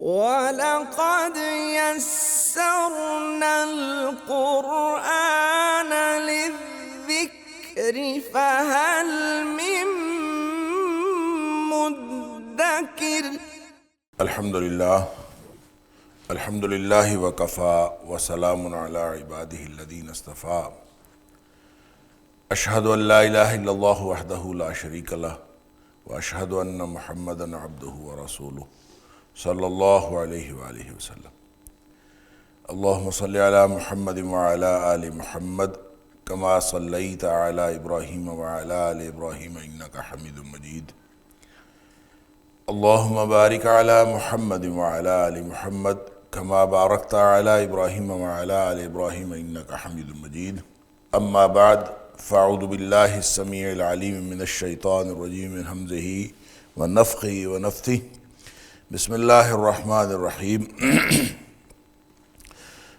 وَلَقَدْ يَسَّرْنَا الْقُرْآنَ لِلذِّكْرِ فَهَلْ مِن مُّدَّكِرٍ۔ الحمد للہ وکفا وسلام علی عبادہ الذین اصطفیٰ۔ اشہد ان لا الہ الا اللہ وحدہ لا شریک لہ واشہد ان محمدا عبدہ ورسولہ صلی اللہ علیہ وآلہ وسلم۔ اللہم صلی علی محمد وعلی آل محمد کما صلیت علی ابراہیم وعلی آل ابراہیم انک حمید مجید۔ اللہم بارک علی محمد وعلی آل محمد کما بارکت علی ابراہیم وعلی آل ابراہیم انک حمید مجید۔ اما بعد فاعوذ باللہ السمیع العلیم من الشیطان الرجیم من ہمزہ ونفخہ ونفثہ۔ بسم اللہ الرحمن الرحیم۔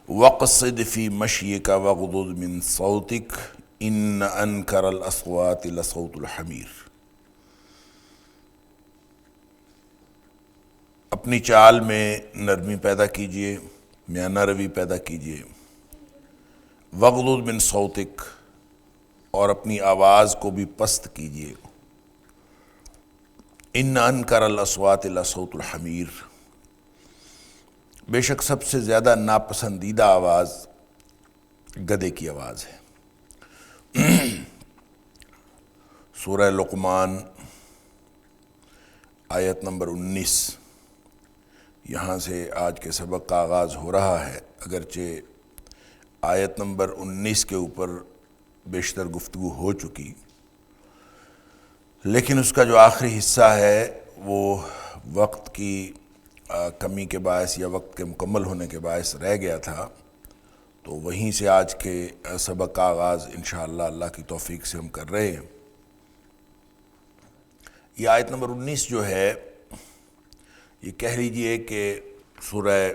وَاقْصِدْ فِي مَشْيِكَ وَاغْضُضْ مِنْ صَوْتِكَ إِنَّ أَنْكَرَ الْأَصْوَاتِ لَصَوْتُ الْحَمِيرِ۔ اپنی چال میں نرمی پیدا کیجئے، میانہ روی پیدا کیجئے۔ وَاغْضُضْ مِنْ صَوْتِكَ، اور اپنی آواز کو بھی پست کیجئے۔ ان انکر الاصوات لصوت الحمیر، بے شک سب سے زیادہ ناپسندیدہ آواز گدھے کی آواز ہے۔ سورہ لقمان آیت نمبر 19، یہاں سے آج کے سبق کا آغاز ہو رہا ہے۔ اگرچہ آیت نمبر 19 کے اوپر بیشتر گفتگو ہو چکی، لیکن اس کا جو آخری حصہ ہے وہ وقت کی کمی کے باعث یا وقت کے مکمل ہونے کے باعث رہ گیا تھا، تو وہیں سے آج کے سبق کا آغاز انشاءاللہ اللہ کی توفیق سے ہم کر رہے ہیں۔ یہ آیت نمبر 19 جو ہے، یہ کہہ لیجئے کہ سورہ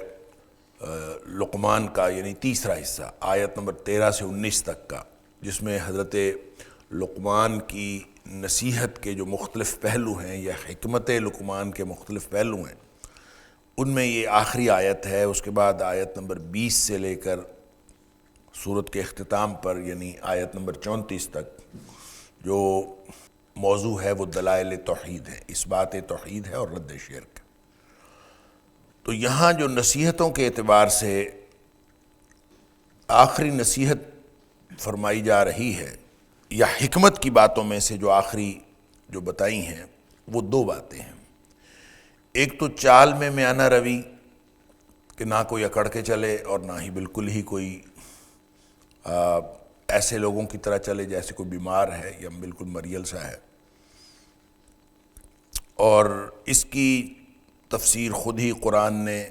لقمان کا یعنی تیسرا حصہ، آیت نمبر 13 سے 19 تک کا، جس میں حضرت لقمان کی نصیحت کے جو مختلف پہلو ہیں یا حکمت لقمان کے مختلف پہلو ہیں، ان میں یہ آخری آیت ہے۔ اس کے بعد آیت نمبر 20 سے لے کر سورت کے اختتام پر یعنی آیت نمبر 34 تک جو موضوع ہے وہ دلائل توحید ہے، اثبات توحید ہے اور رد شرک۔ تو یہاں جو نصیحتوں کے اعتبار سے آخری نصیحت فرمائی جا رہی ہے، یا حکمت کی باتوں میں سے جو آخری جو بتائی ہیں، وہ دو باتیں ہیں۔ ایک تو چال میں میانہ روی، کہ نہ کوئی اکڑ کے چلے اور نہ ہی بالکل ہی کوئی ایسے لوگوں کی طرح چلے جیسے کوئی بیمار ہے یا بالکل مریل سا ہے۔ اور اس کی تفسیر خود ہی قرآن نے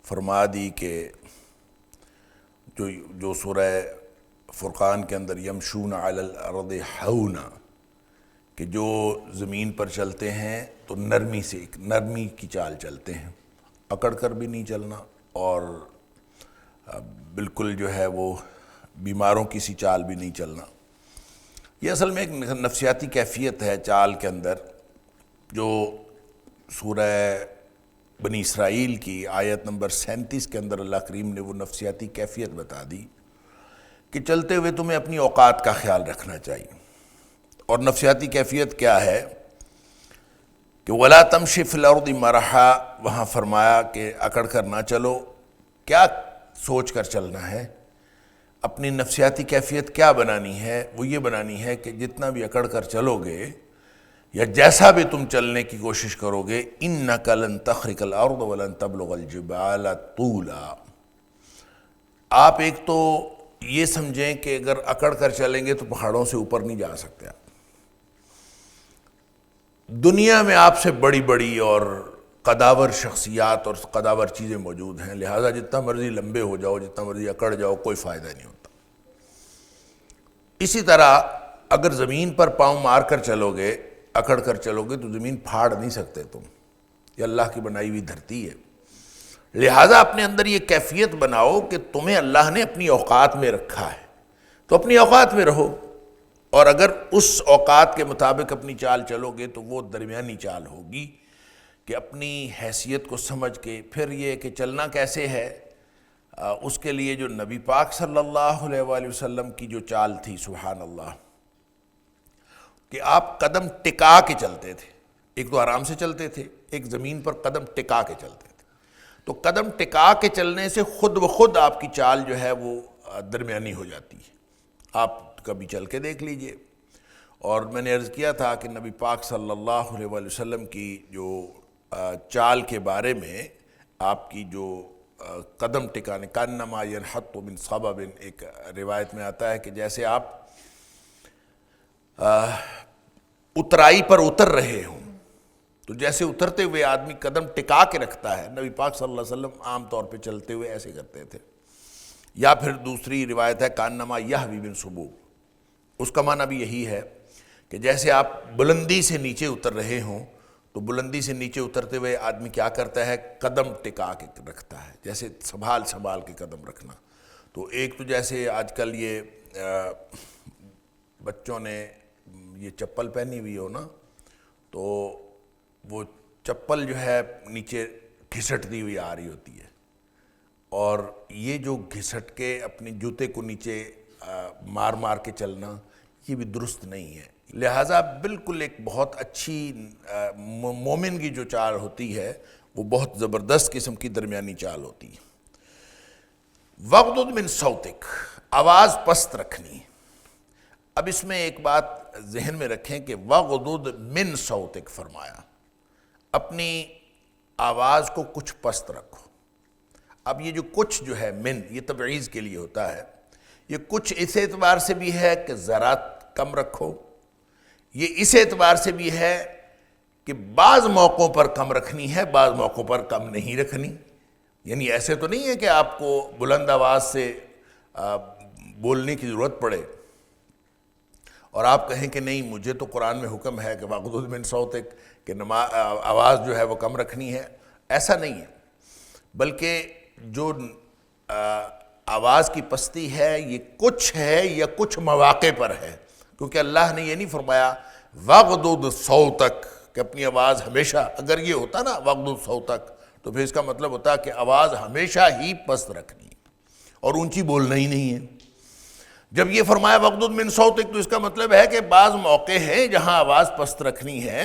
فرما دی کہ جو سورہ فرقان کے اندر یمشون علی الارض ہونا، کہ جو زمین پر چلتے ہیں تو نرمی کی چال چلتے ہیں، اکڑ کر بھی نہیں چلنا اور بالکل جو ہے وہ بیماروں کی سی چال بھی نہیں چلنا۔ یہ اصل میں ایک نفسیاتی کیفیت ہے چال کے اندر، جو سورہ بنی اسرائیل کی آیت نمبر 37 کے اندر اللہ کریم نے وہ نفسیاتی کیفیت بتا دی کہ چلتے ہوئے تمہیں اپنی اوقات کا خیال رکھنا چاہیے۔ اور نفسیاتی کیفیت کیا ہے کہ وَلَا تَمْشِ فِي الْأَرْضِ مَرَحًا، وہاں فرمایا کہ اکڑ کر نہ چلو۔ کیا سوچ کر چلنا ہے؟ اپنی نفسیاتی کیفیت کیا بنانی ہے؟ وہ یہ بنانی ہے کہ جتنا بھی اکڑ کر چلو گے یا جیسا بھی تم چلنے کی کوشش کرو گے، إِنَّكَ لَن تَخْرِقَ الْأَرْضَ وَلَن تَبْلُغَ الْجِبَالَ طُولًا، آپ ایک تو یہ سمجھیں کہ اگر اکڑ کر چلیں گے تو پہاڑوں سے اوپر نہیں جا سکتے آپ۔ دنیا میں آپ سے بڑی بڑی اور قداور شخصیات اور قداور چیزیں موجود ہیں، لہٰذا جتنا مرضی لمبے ہو جاؤ، جتنا مرضی اکڑ جاؤ، کوئی فائدہ نہیں ہوتا۔ اسی طرح اگر زمین پر پاؤں مار کر چلو گے، اکڑ کر چلو گے، تو زمین پھاڑ نہیں سکتے تم، یہ اللہ کی بنائی ہوئی دھرتی ہے۔ لہٰذا اپنے اندر یہ کیفیت بناؤ کہ تمہیں اللہ نے اپنی اوقات میں رکھا ہے، تو اپنی اوقات میں رہو، اور اگر اس اوقات کے مطابق اپنی چال چلو گے تو وہ درمیانی چال ہوگی کہ اپنی حیثیت کو سمجھ کے پھر یہ کہ چلنا کیسے ہے، اس کے لیے جو نبی پاک صلی اللہ علیہ وآلہ وسلم کی جو چال تھی، سبحان اللہ، کہ آپ قدم ٹکا کے چلتے تھے. ایک تو آرام سے چلتے تھے، ایک زمین پر قدم ٹکا کے چلتے تھے. تو قدم ٹکا کے چلنے سے خود بخود آپ کی چال جو ہے وہ درمیانی ہو جاتی ہے. آپ کبھی چل کے دیکھ لیجئے. اور میں نے عرض کیا تھا کہ نبی پاک صلی اللہ علیہ وآلہ وسلم کی جو چال کے بارے میں آپ کی جو قدم ٹکانے، کانما ینحط من صبب، ایک روایت میں آتا ہے کہ جیسے آپ اترائی پر اتر رہے ہوں، تو جیسے اترتے ہوئے آدمی قدم ٹکا کے رکھتا ہے، نبی پاک صلی اللہ علیہ وسلم عام طور پہ چلتے ہوئے ایسے کرتے تھے. یا پھر دوسری روایت ہے کانما یہوی من صبوب، اس کا معنی بھی یہی ہے کہ جیسے آپ بلندی سے نیچے اتر رہے ہوں تو بلندی سے نیچے اترتے ہوئے آدمی کیا کرتا ہے، قدم ٹکا کے رکھتا ہے، جیسے سنبھال کے قدم رکھنا. تو ایک تو جیسے آج کل یہ بچوں نے یہ چپل پہنی ہوئی ہو نا، تو وہ چپل جو ہے نیچے گھسٹتی ہوئی آ رہی ہوتی ہے، اور یہ جو گھسٹ کے اپنے جوتے کو نیچے مار کے چلنا، یہ بھی درست نہیں ہے. لہٰذا بالکل ایک بہت اچھی مومن کی جو چال ہوتی ہے وہ بہت زبردست قسم کی درمیانی چال ہوتی ہے. وغضض من صوتک، آواز پست رکھنی. اب اس میں ایک بات ذہن میں رکھیں کہ وغضض من صوتک فرمایا، اپنی آواز کو کچھ پست رکھو. اب یہ جو کچھ جو ہے من، یہ تبعیض کے لیے ہوتا ہے. یہ کچھ اس اعتبار سے بھی ہے کہ ذرا کم رکھو، یہ اس اعتبار سے بھی ہے کہ بعض موقعوں پر کم رکھنی ہے، بعض موقعوں پر کم نہیں رکھنی. یعنی ایسے تو نہیں ہے کہ آپ کو بلند آواز سے بولنے کی ضرورت پڑے اور آپ کہیں کہ نہیں مجھے تو قرآن میں حکم ہے کہ وغضض من صوتک، کہ آواز جو ہے وہ کم رکھنی ہے. ایسا نہیں ہے، بلکہ جو آواز کی پستی ہے یہ کچھ ہے یا کچھ مواقع پر ہے. کیونکہ اللہ نے یہ نہیں فرمایا وغضض صوتک کہ اپنی آواز ہمیشہ، اگر یہ ہوتا نا وغضض صوتک تو پھر اس کا مطلب ہوتا کہ آواز ہمیشہ ہی پست رکھنی ہے اور اونچی بولنا ہی نہیں ہے. جب یہ فرمایا وغضض من صوتک تو اس کا مطلب ہے کہ بعض موقع ہیں جہاں آواز پست رکھنی ہے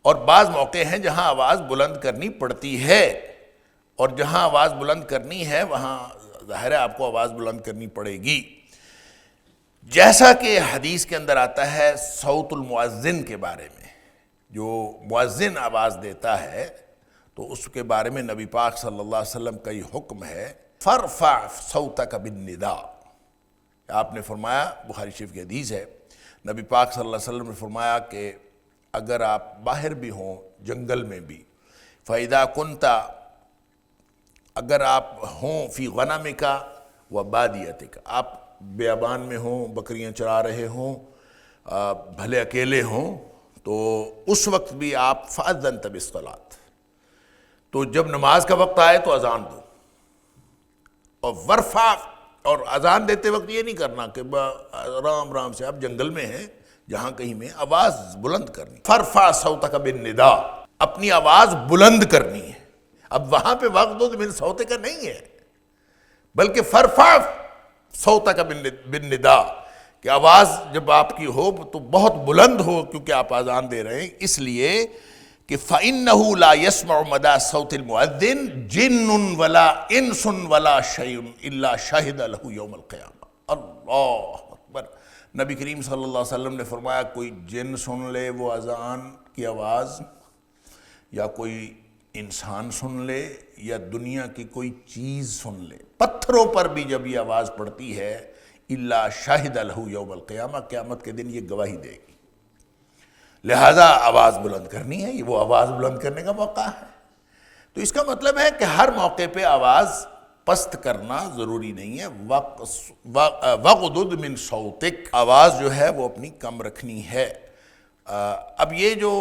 اور بعض موقع ہیں جہاں آواز بلند کرنی پڑتی ہے، اور جہاں آواز بلند کرنی ہے وہاں ظاہر ہے آپ کو آواز بلند کرنی پڑے گی. جیسا کہ حدیث کے اندر آتا ہے صوت المؤذن کے بارے میں، جو مؤذن آواز دیتا ہے تو اس کے بارے میں نبی پاک صلی اللہ علیہ وسلم کا یہ حکم ہے فارفع صوتک بالنداء. آپ نے فرمایا، بخاری شریف کی حدیث ہے، نبی پاک صلی اللہ علیہ وسلم نے فرمایا کہ اگر آپ باہر بھی ہوں، جنگل میں بھی، فَإِذَا كُنْتَ، اگر آپ ہوں فی غنمک و بادیتک، آپ بیابان میں ہوں، بکریاں چرا رہے ہوں، بھلے اکیلے ہوں، تو اس وقت بھی آپ فَأَذَّنْتَ بِالصَّلَاةِ، تو جب نماز کا وقت آئے تو اذان دو. اور ورفع، اور اذان دیتے وقت یہ نہیں کرنا کہ آرام سے آپ جنگل میں ہیں جہاں کہیں میں، آواز بلند کرنی. فارفع صوتک بالنداء، اپنی آواز بلند کرنی ہے. اب وہاں پہ وغضض من صوتک نہیں ہے، بلکہ فارفع صوتک بالنداء، کہ آواز جب آپ کی ہو تو بہت بلند ہو، کیونکہ آپ اذان دے رہے ہیں. اس لیے کہ فَإِنَّهُ لَا يَسْمَعُ مَدَى صَوْتِ الْمُؤَذِّنِ جِنٌّ وَلَا إِنسٌ وَلَا شَيْءٌ إِلَّا شَهِدَ لَهُ يَوْمَ الْقِيَامَةِ. اللہ اکبر. نبی کریم صلی اللہ علیہ وسلم نے فرمایا کوئی جن سن لے وہ اذان کی آواز، یا کوئی انسان سن لے، یا دنیا کی کوئی چیز سن لے، پتھروں پر بھی جب یہ آواز پڑتی ہے إِلَّا شَهِدَ لَهُ يَوْمَ الْقِيَامَةِ، قیامت کے دن یہ گواہی دے گی. لہٰذا آواز بلند کرنی ہے، یہ وہ آواز بلند کرنے کا موقع ہے. تو اس کا مطلب ہے کہ ہر موقع پہ آواز پست کرنا ضروری نہیں ہے. وغضض من صوتک، آواز جو ہے وہ اپنی کم رکھنی ہے. اب یہ جو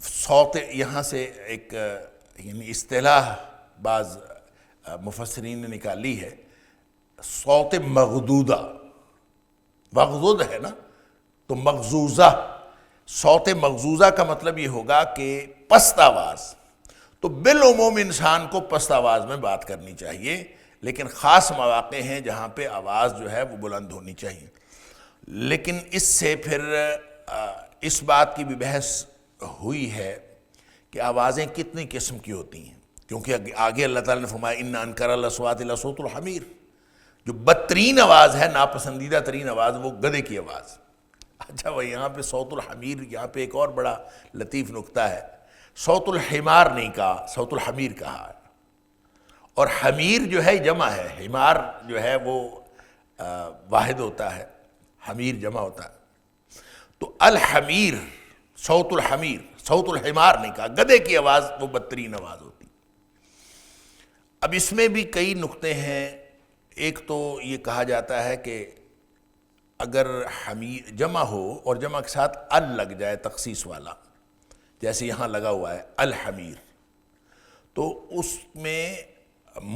صوت، یہاں سے ایک یعنی اصطلاح بعض مفسرین نے نکالی ہے، صوت مغدودہ. وغضض ہے نا، تو مغزوزہ، صوت مغزوزہ کا مطلب یہ ہوگا کہ پست آواز، تو بالعموم انسان کو پست آواز میں بات کرنی چاہیے، لیکن خاص مواقع ہیں جہاں پہ آواز جو ہے وہ بلند ہونی چاہیے۔ لیکن اس سے پھر اس بات کی بھی بحث ہوئی ہے کہ آوازیں کتنی قسم کی ہوتی ہیں، کیونکہ آگے اللہ تعالیٰ نے فرمایا ان انکر الاصوات لصوت الحمیر، جو بدترین آواز ہے، ناپسندیدہ ترین آواز، وہ گدھے کی آواز۔ اچھا وہ یہاں پہ صوت الحمیر، یہاں پہ ایک اور بڑا لطیف نکتہ ہے، صوت الحمار نہیں کہا، صوت الحمیر کہا ہے، اور حمیر جو ہے جمع ہے، حمار جو ہے وہ واحد ہوتا ہے، حمیر جمع ہوتا ہے، تو الحمیر، صوت الحمیر، صوت الحمار نہیں کہا، گدھے کی آواز وہ بدترین آواز ہوتی۔ اب اس میں بھی کئی نکتے ہیں، ایک تو یہ کہا جاتا ہے کہ اگر حمیر جمع ہو اور جمع کے ساتھ ال لگ جائے تخصیص والا، جیسے یہاں لگا ہوا ہے الحمیر، تو اس میں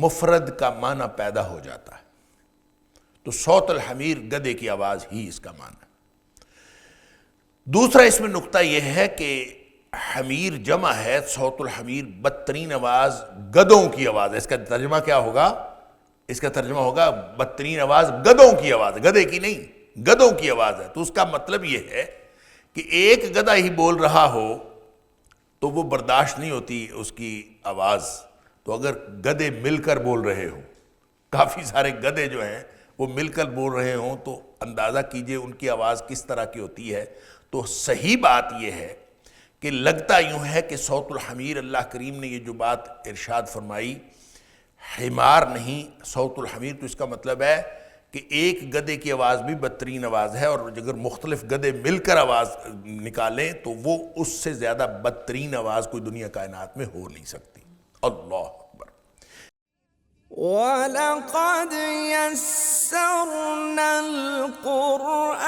مفرد کا معنی پیدا ہو جاتا ہے، تو صوت الحمیر گدھے کی آواز ہی اس کا معنی ہے۔ دوسرا اس میں نکتہ یہ ہے کہ حمیر جمع ہے، صوت الحمیر بدترین آواز گدھوں کی آواز ہے۔ اس کا ترجمہ کیا ہوگا؟ اس کا ترجمہ ہوگا بدترین آواز گدھوں کی آواز ہے، گدھے کی نہیں، گدھوں کی آواز ہے۔ تو اس کا مطلب یہ ہے کہ ایک گدھا ہی بول رہا ہو تو وہ برداشت نہیں ہوتی اس کی آواز، تو اگر گدھے مل کر بول رہے ہوں، کافی سارے گدھے جو ہیں وہ مل کر بول رہے ہوں، تو اندازہ کیجئے ان کی آواز کس طرح کی ہوتی ہے۔ تو صحیح بات یہ ہے کہ لگتا یوں ہے کہ صوت الحمیر، اللہ کریم نے یہ جو بات ارشاد فرمائی، حمار نہیں صوت الحمیر، تو اس کا مطلب ہے کہ ایک گدھے کی آواز بھی بدترین آواز ہے، اور اگر مختلف گدھے مل کر آواز نکالیں تو وہ اس سے زیادہ بدترین آواز کوئی دنیا کائنات میں ہو نہیں سکتی۔ اللہ اکبر۔ وَلَقَدْ يَسَّرْنَا الْقُرْآنَ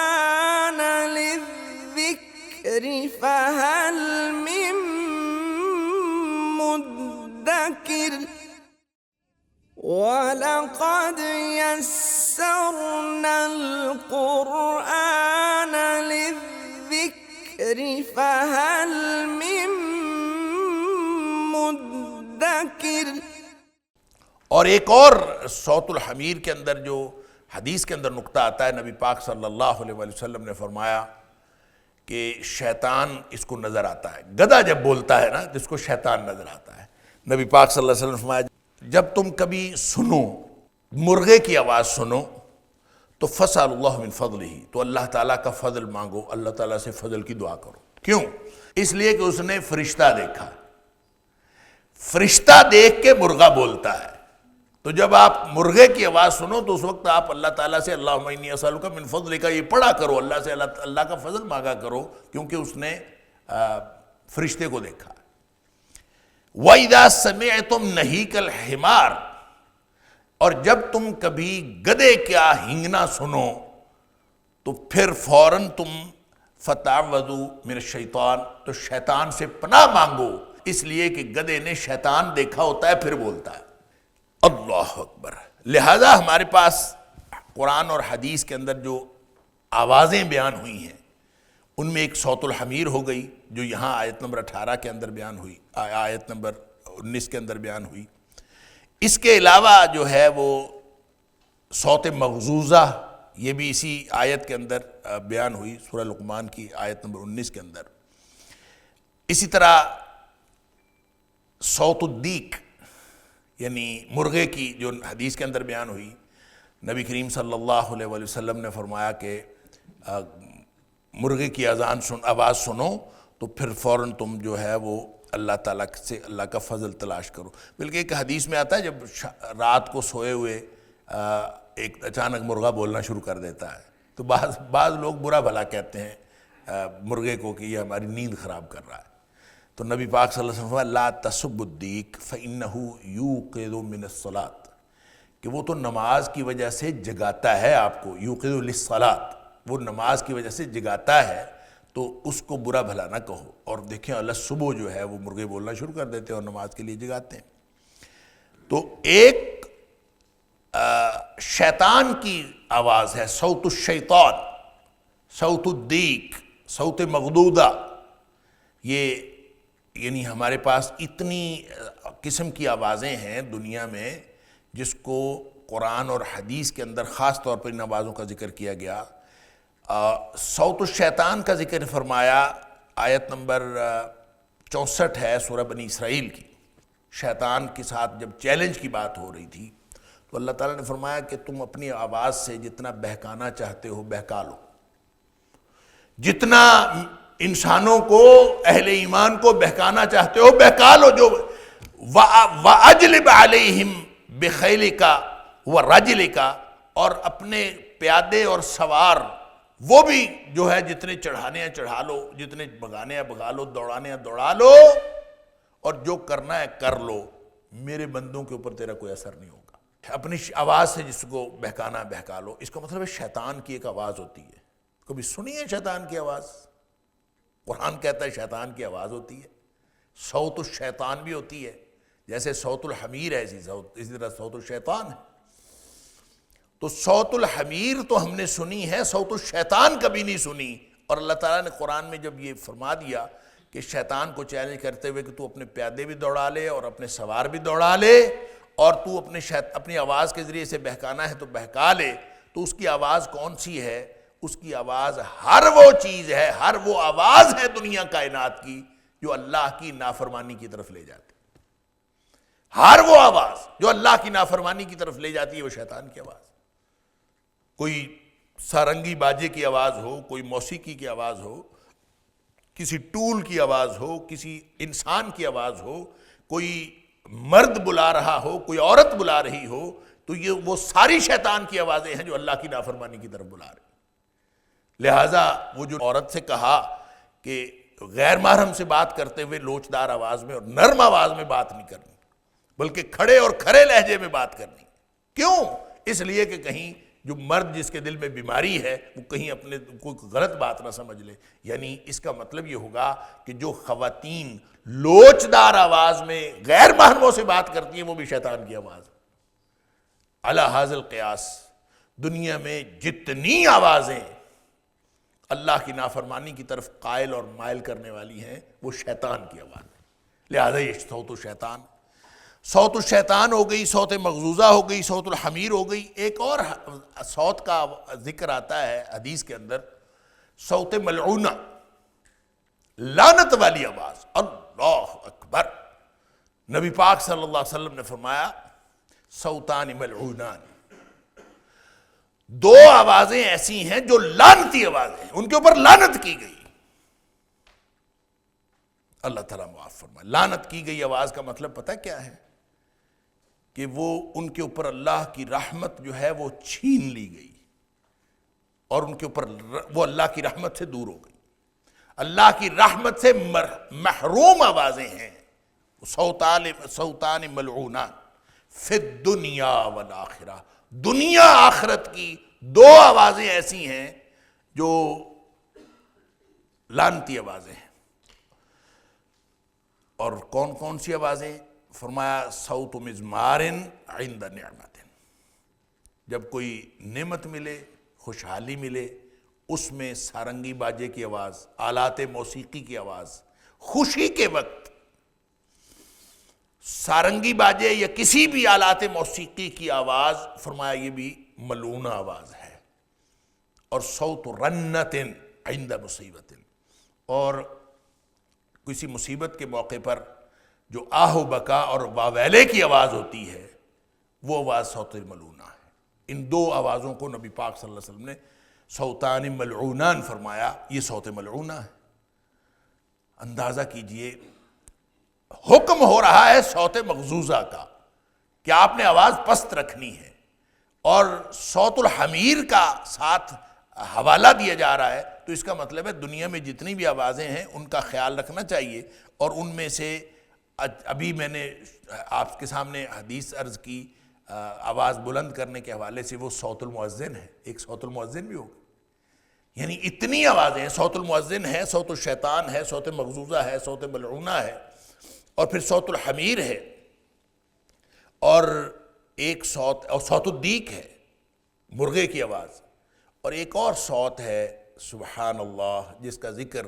لِلذِّكْرِ فَهَلْ مِن مُّدَّكِرٍ وَلَقَدْ يَسَّرْنَا الْقُرْآنَ لِلذِّكْرِ فَهَلْ مِن مُّدَّكِرٍ۔ اور ایک اور صوت الحمیر کے اندر جو حدیث کے اندر نکتہ آتا ہے، نبی پاک صلی اللہ علیہ وسلم نے فرمایا کہ شیطان اس کو نظر آتا ہے۔ گدھا جب بولتا ہے نا تو اس کو شیطان نظر آتا ہے۔ نبی پاک صلی اللہ علیہ وسلم نے فرمایا جب تم کبھی سنو، مرغے کی آواز سنو، تو فَاسْأَلُ اللَّهَ مِن فَضْلِهِ، تو اللہ تعالیٰ کا فضل مانگو، اللہ تعالیٰ سے فضل کی دعا کرو۔ کیوں؟ اس لیے کہ اس نے فرشتہ دیکھا، فرشتہ دیکھ کے مرغا بولتا ہے، تو جب آپ مرغے کی آواز سنو تو اس وقت آپ اللہ تعالیٰ سے اللہم انی اسألک من فضلک یہ پڑھا کرو، اللہ سے اللہ کا فضل مانگا کرو، کیونکہ اس نے فرشتے کو دیکھا۔ وَإِذَا سَمِعْتُمْ نَهِيكَ الْحِمَارِ، اور جب تم کبھی گدھے کا ہنگنا سنو تو پھر فوراً تم فَتَعَوَّذُوا مِنَ الشَّيْطَانِ، تو شیطان سے پناہ مانگو، اس لیے کہ گدھے نے شیطان دیکھا ہوتا ہے پھر بولتا ہے۔ اللہ اکبر۔ لہذا ہمارے پاس قرآن اور حدیث کے اندر جو آوازیں بیان ہوئی ہیں ان میں ایک صوت الحمیر ہو گئی جو یہاں آیت نمبر 18 کے اندر بیان ہوئی، آیت نمبر 19 کے اندر بیان ہوئی۔ اس کے علاوہ جو ہے وہ صوت مغزوزہ، یہ بھی اسی آیت کے اندر بیان ہوئی، سورہ لقمان کی آیت نمبر 19 کے اندر۔ اسی طرح صوت الدیک، یعنی مرغے کی جو حدیث کے اندر بیان ہوئی، نبی کریم صلی اللہ علیہ وسلم نے فرمایا کہ مرغے کی آواز سنو تو پھر فوراً تم جو ہے وہ اللہ تعالیٰ سے اللہ کا فضل تلاش کرو۔ بلکہ ایک حدیث میں آتا ہے جب رات کو سوئے ہوئے ایک اچانک مرغا بولنا شروع کر دیتا ہے تو بعض لوگ برا بھلا کہتے ہیں مرغے کو کہ یہ ہماری نیند خراب کر رہا ہے، تو نبی پاک صلی اللہ علیہ وسلم لا تسبوا الدیک فإنہ یوقظ من الصلاۃ، کہ وہ تو نماز کی وجہ سے جگاتا ہے آپ کو، یوقظ للصلاۃ، وہ نماز کی وجہ سے جگاتا ہے، تو اس کو برا بھلا نہ کہو۔ اور دیکھیں اللہ صبح جو ہے وہ مرغے بولنا شروع کر دیتے ہیں اور نماز کے لیے جگاتے ہیں۔ تو ایک شیطان کی آواز ہے صوت الشیطان، صوت الدیک، صوت مغدودہ، یہ یعنی ہمارے پاس اتنی قسم کی آوازیں ہیں دنیا میں جس کو قرآن اور حدیث کے اندر خاص طور پر ان آوازوں کا ذکر کیا گیا۔ صوت الشیطان کا ذکر فرمایا، آیت نمبر 64 ہے سورہ بنی اسرائیل کی۔ شیطان کے ساتھ جب چیلنج کی بات ہو رہی تھی تو اللہ تعالیٰ نے فرمایا کہ تم اپنی آواز سے جتنا بہکانا چاہتے ہو بہکا لو، جتنا انسانوں کو، اہل ایمان کو بہکانا چاہتے ہو بہکا لو، جو وَأَجْلِبْ عَلَيْهِمْ بِخَيْلِكَ وَرَجْلِكَ، اور اپنے پیادے اور سوار وہ بھی جو ہے جتنے چڑھانے ہیں چڑھا لو، جتنے بھگانے ہیں بھگا لو، دوڑانے ہیں دوڑا لو، اور جو کرنا ہے کر لو، میرے بندوں کے اوپر تیرا کوئی اثر نہیں ہوگا۔ اپنی آواز سے جس کو بہکانا بہکا لو، اس کا مطلب ہے شیطان کی ایک آواز ہوتی ہے۔ کبھی سنی ہے شیطان کی آواز؟ قرآن کہتا ہے شیطان کی آواز ہوتی ہے، صوت الشیطان بھی ہوتی ہے، جیسے صوت الحمیر ہے اسی طرح صوت الشیطان ہے۔ تو صوت الحمیر تو ہم نے سنی ہے، صوت الشیطان کبھی نہیں سنی۔ اور اللہ تعالیٰ نے قرآن میں جب یہ فرما دیا کہ شیطان کو چیلنج کرتے ہوئے کہ تو اپنے پیادے بھی دوڑا لے اور اپنے سوار بھی دوڑا لے، اور تو اپنی آواز کے ذریعے سے بہکانا ہے تو بہکا لے، تو اس کی آواز کون سی ہے؟ اس کی آواز ہر وہ چیز ہے، ہر وہ آواز ہے دنیا کائنات کی جو اللہ کی نافرمانی کی طرف لے جاتی۔ ہر وہ آواز جو اللہ کی نافرمانی کی طرف لے جاتی ہے وہ شیطان کی آواز۔ کوئی سارنگی باجے کی آواز ہو، کوئی موسیقی کی آواز ہو، کسی ٹول کی آواز ہو، کسی انسان کی آواز ہو، کوئی مرد بلا رہا ہو، کوئی عورت بلا رہی ہو، تو یہ وہ ساری شیطان کی آوازیں ہیں جو اللہ کی نافرمانی کی طرف بلا رہی۔ لہٰذا وہ جو عورت سے کہا کہ غیر محرم سے بات کرتے ہوئے لوچدار آواز میں اور نرم آواز میں بات نہیں کرنی، بلکہ کھڑے اور کھرے لہجے میں بات کرنی۔ کیوں؟ اس لیے کہ کہیں جو مرد جس کے دل میں بیماری ہے وہ کہیں اپنے کوئی غلط بات نہ سمجھ لے۔ یعنی اس کا مطلب یہ ہوگا کہ جو خواتین لوچدار آواز میں غیر محرموں سے بات کرتی ہیں وہ بھی شیطان کی آواز۔ علی ھذا القیاس دنیا میں جتنی آوازیں اللہ کی نافرمانی کی طرف قائل اور مائل کرنے والی ہیں وہ شیطان کی آواز ہے۔ لہذا یہ صوت الشیطان، صوت الشیطان ہو گئی، صوت مغزوزہ ہو گئی، صوت الحمیر ہو گئی۔ ایک اور صوت کا ذکر آتا ہے حدیث کے اندر، صوت ملعونہ، لعنت والی آواز۔ اللہ اکبر! نبی پاک صلی اللہ علیہ وسلم نے فرمایا صوتان ملعونان، دو آوازیں ایسی ہیں جو لعنتی آوازیں ہیں، ان کے اوپر لعنت کی گئی۔ اللہ تعالیٰ معاف فرمائے۔ لعنت کی گئی آواز کا مطلب پتہ کیا ہے؟ کہ وہ ان کے اوپر اللہ کی رحمت جو ہے وہ چھین لی گئی، اور ان کے اوپر وہ اللہ کی رحمت سے دور ہو گئی، اللہ کی رحمت سے محروم آوازیں ہیں۔ صوتان ملعونان فی الدنیا والآخرہ، دنیا آخرت کی دو آوازیں ایسی ہیں جو لعنتی آوازیں ہیں۔ اور کون کون سی آوازیں؟ فرمایا صوت مزمار عند نعمت، جب کوئی نعمت ملے، خوشحالی ملے، اس میں سارنگی باجے کی آواز، آلات موسیقی کی آواز، خوشی کے وقت سارنگی باجے یا کسی بھی آلات موسیقی کی آواز، فرمایا یہ بھی ملعونہ آواز ہے۔ اور صوت رنت عند مصیبت، اور کسی مصیبت کے موقع پر جو آہ و بکا اور واویلے کی آواز ہوتی ہے وہ آواز صوت ملعونہ ہے۔ ان دو آوازوں کو نبی پاک صلی اللہ علیہ وسلم نے صوتان ملعونان فرمایا، یہ صوت ملعونہ ہے۔ اندازہ کیجئے حکم ہو رہا ہے صوت مغزوزہ کا کہ آپ نے آواز پست رکھنی ہے، اور صوت الحمیر کا ساتھ حوالہ دیا جا رہا ہے، تو اس کا مطلب ہے دنیا میں جتنی بھی آوازیں ہیں ان کا خیال رکھنا چاہیے۔ اور ان میں سے ابھی میں نے آپ کے سامنے حدیث عرض کی آواز بلند کرنے کے حوالے سے، وہ صوت المؤذن ہے، ایک صوت المؤذن بھی ہوگا۔ یعنی اتنی آوازیں ہیں، صوت المؤذن ہے، صوت الشیطان ہے، صوت مغزوزہ ہے، صوت ملعونہ ہے، اور پھر صوت الحمیر ہے، اور ایک صوت الدیک ہے، مرغے کی آواز، اور ایک اور صوت ہے سبحان اللہ، جس کا ذکر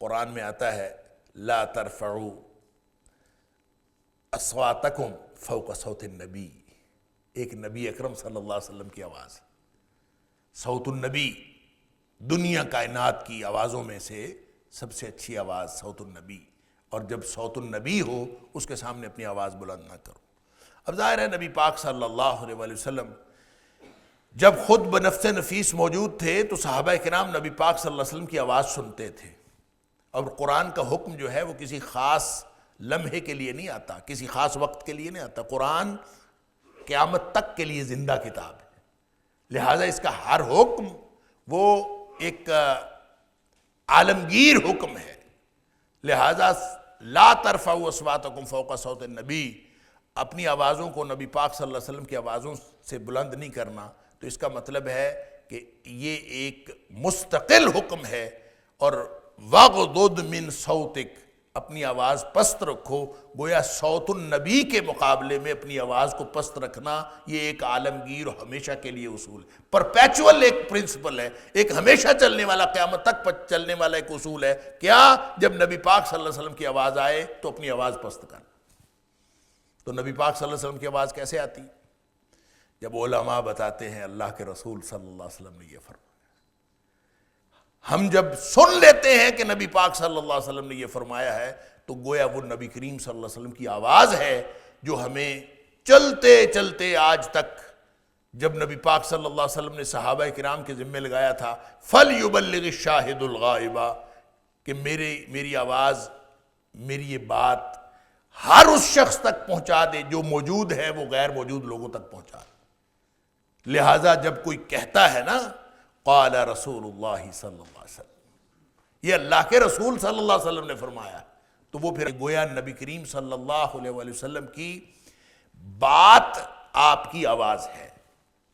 قرآن میں آتا ہے لا ترفعوا اصواتکم فوق صوت النبی، ایک نبی اکرم صلی اللہ علیہ وسلم کی آواز، صوت النبی، دنیا کائنات کی آوازوں میں سے سب سے اچھی آواز صوت النبی، اور جب صوت النبی ہو اس کے سامنے اپنی آواز بلند نہ کرو۔ اب ظاہر ہے نبی پاک صلی اللہ علیہ وآلہ وسلم جب خود بنفس نفیس موجود تھے تو صحابہ کرام نبی پاک صلی اللہ علیہ وسلم کی آواز سنتے تھے، اور قرآن کا حکم جو ہے وہ کسی خاص لمحے کے لیے نہیں آتا، کسی خاص وقت کے لیے نہیں آتا، قرآن قیامت تک کے لیے زندہ کتاب ہے، لہٰذا اس کا ہر حکم وہ ایک عالمگیر حکم ہے، لہٰذا لا ترفعوا اصواتکم فوق صوت النبی، اپنی آوازوں کو نبی پاک صلی اللہ علیہ وسلم کی آوازوں سے بلند نہیں کرنا، تو اس کا مطلب ہے کہ یہ ایک مستقل حکم ہے، اور وَغْضُضْ مِنْ صَوْتِكَ، اپنی آواز پست رکھو، گویا صوت النبی کے مقابلے میں اپنی آواز کو پست رکھنا یہ ایک عالمگیر اور ہمیشہ کے لیے اصول ہے، پرپیچول ایک پرنسپل ہے، ایک ہمیشہ چلنے والا، قیامت تک چلنے والا ایک اصول ہے، کیا؟ جب نبی پاک صلی اللہ علیہ وسلم کی آواز آئے تو اپنی آواز پست کرنا۔ تو نبی پاک صلی اللہ علیہ وسلم کی آواز کیسے آتی؟ جب علماء بتاتے ہیں اللہ کے رسول صلی اللہ علیہ وسلم نے یہ فرمایا، ہم جب سن لیتے ہیں کہ نبی پاک صلی اللہ علیہ وسلم نے یہ فرمایا ہے تو گویا وہ نبی کریم صلی اللہ علیہ وسلم کی آواز ہے جو ہمیں چلتے چلتے آج تک، جب نبی پاک صلی اللہ علیہ وسلم نے صحابہ کرام کے ذمہ لگایا تھا فَلْيُبَلِّغِ الشَّاهِدُ الْغَائِبَ، کہ میری آواز، میری یہ بات ہر اس شخص تک پہنچا دے جو موجود ہے، وہ غیر موجود لوگوں تک پہنچا دے۔ لہٰذا جب کوئی کہتا ہے نا قال رسول اللہ صلی اللہ علیہ وسلم، یہ اللہ کے رسول صلی اللہ علیہ وسلم نے فرمایا، تو وہ پھر گویا نبی کریم صلی اللہ علیہ وآلہ وسلم کی بات آپ کی آواز ہے،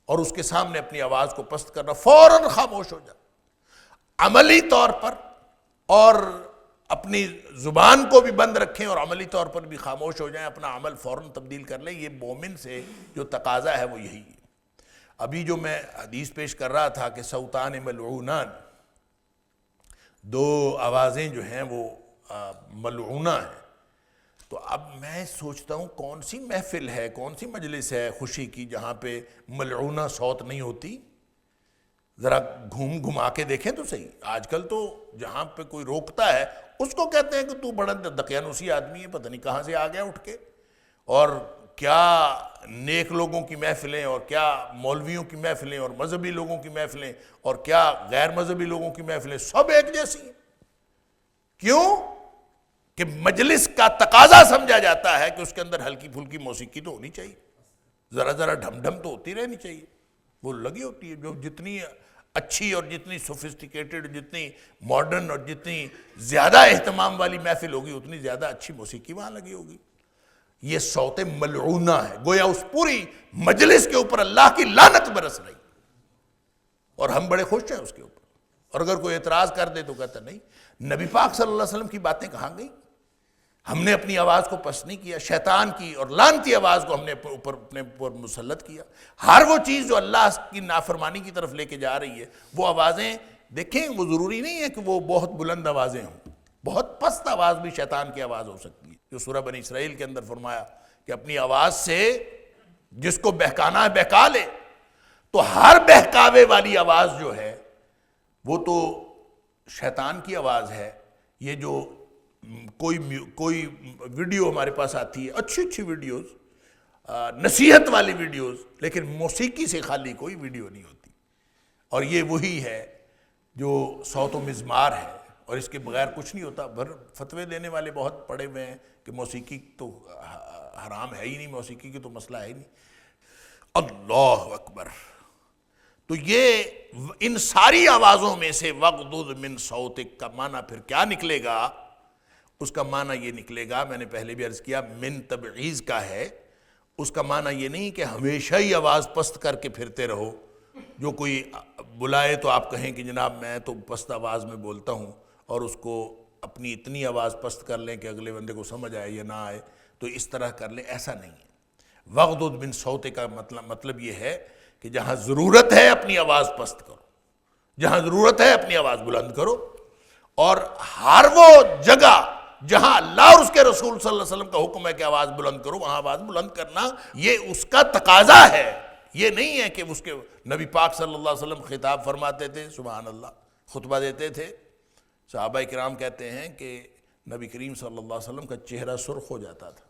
اور اس کے سامنے اپنی آواز کو پست کرنا، فوراً خاموش ہو جائے، عملی طور پر، اور اپنی زبان کو بھی بند رکھیں اور عملی طور پر بھی خاموش ہو جائیں، اپنا عمل فوراً تبدیل کر لیں۔ یہ مومن سے جو تقاضا ہے وہ یہی ہے۔ ابھی جو میں حدیث پیش کر رہا تھا کہ صوتان ملعونان، دو آوازیں جو ہیں وہ ملعونہ ہیں، تو اب میں سوچتا ہوں کون سی محفل ہے، کون سی مجلس ہے خوشی کی جہاں پہ ملعونہ صوت نہیں ہوتی؟ ذرا گھما کے دیکھیں تو صحیح۔ آج کل تو جہاں پہ کوئی روکتا ہے اس کو کہتے ہیں کہ تو بڑا دقیانوسی آدمی ہے، پتہ نہیں کہاں سے آ گیا اٹھ کے، اور کیا نیک لوگوں کی محفلیں، اور کیا مولویوں کی محفلیں، اور مذہبی لوگوں کی محفلیں، اور کیا غیر مذہبی لوگوں کی محفلیں، سب ایک جیسی ہیں۔ کیوں؟ کہ مجلس کا تقاضا سمجھا جاتا ہے کہ اس کے اندر ہلکی پھلکی موسیقی تو ہونی چاہیے، ذرا ذرا ڈھم ڈھم تو ہوتی رہنی چاہیے، وہ لگی ہوتی ہے، جو جتنی اچھی اور جتنی سوفسٹیکیٹڈ، جتنی ماڈرن اور جتنی زیادہ اہتمام والی محفل ہوگی اتنی زیادہ اچھی موسیقی وہاں لگی ہوگی۔ یہ صوت ملعونہ ہے، گویا اس پوری مجلس کے اوپر اللہ کی لعنت برس رہی، اور ہم بڑے خوش ہیں اس کے اوپر، اور اگر کوئی اعتراض کر دے تو کہتا نہیں، نبی پاک صلی اللہ علیہ وسلم کی باتیں کہاں گئیں؟ ہم نے اپنی آواز کو پست نہیں کیا، شیطان کی اور لعنتی آواز کو ہم نے اپنے اوپر مسلط کیا۔ ہر وہ چیز جو اللہ کی نافرمانی کی طرف لے کے جا رہی ہے، وہ آوازیں دیکھیں، وہ ضروری نہیں ہے کہ وہ بہت بلند آوازیں ہوں، بہت پست آواز بھی شیطان کی آواز ہو سکتی ہے، جو سورہ بنی اسرائیل کے اندر فرمایا کہ اپنی آواز سے جس کو بہکانا ہے بہکا لے۔ تو ہر بہکاوے والی آواز جو ہے وہ تو شیطان کی آواز ہے۔ یہ جو کوئی ویڈیو ہمارے پاس آتی ہے، اچھی اچھی ویڈیوز، نصیحت والی ویڈیوز، لیکن موسیقی سے خالی کوئی ویڈیو نہیں ہوتی، اور یہ وہی ہے جو صوت و مزمار ہے، اور اس کے بغیر کچھ نہیں ہوتا۔ فتوے دینے والے بہت پڑے ہوئے ہیں کہ موسیقی تو حرام ہے ہی نہیں، موسیقی کی تو مسئلہ ہے ہی نہیں۔ اللہ اکبر! تو یہ ان ساری آوازوں میں سے وَغْضُضْ مِنْ صَوْتِكَ کا معنی پھر کیا نکلے گا؟ اس کا معنی یہ نکلے گا، میں نے پہلے بھی عرض کیا، من تبعیض کا ہے۔ اس کا معنی یہ نہیں کہ ہمیشہ ہی آواز پست کر کے پھرتے رہو، جو کوئی بلائے تو آپ کہیں کہ جناب میں تو پست آواز میں بولتا ہوں، اور اس کو اپنی اتنی آواز پست کر لیں کہ اگلے بندے کو سمجھ آئے یا نہ آئے، تو اس طرح کر لیں، ایسا نہیں ہے۔ وَغْضُضْ مِنْ صَوْتِكَ کا مطلب یہ ہے کہ جہاں ضرورت ہے اپنی آواز پست کرو، جہاں ضرورت ہے اپنی آواز بلند کرو، اور ہر وہ جگہ جہاں اللہ اور اس کے رسول صلی اللہ علیہ وسلم کا حکم ہے کہ آواز بلند کرو، وہاں آواز بلند کرنا یہ اس کا تقاضا ہے۔ یہ نہیں ہے کہ اس کے نبی پاک صلی اللہ علیہ وسلم خطاب فرماتے تھے، سبحان اللہ، خطبہ دیتے تھے، صحابہ کرام کہتے ہیں کہ نبی کریم صلی اللہ علیہ وسلم کا چہرہ سرخ ہو جاتا تھا،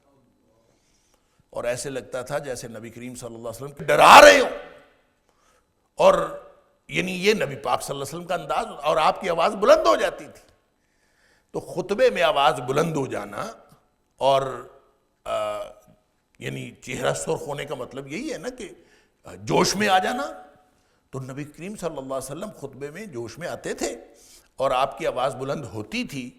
اور ایسے لگتا تھا جیسے نبی کریم صلی اللہ علیہ وسلم ڈرا رہے ہوں، اور یعنی یہ نبی پاک صلی اللہ علیہ وسلم کا انداز، اور آپ کی آواز بلند ہو جاتی تھی۔ تو خطبے میں آواز بلند ہو جانا اور یعنی چہرہ سرخ ہونے کا مطلب یہی ہے نا کہ جوش میں آ جانا۔ تو نبی کریم صلی اللہ علیہ وسلم خطبے میں جوش میں آتے تھے اور آپ کی آواز بلند ہوتی تھی،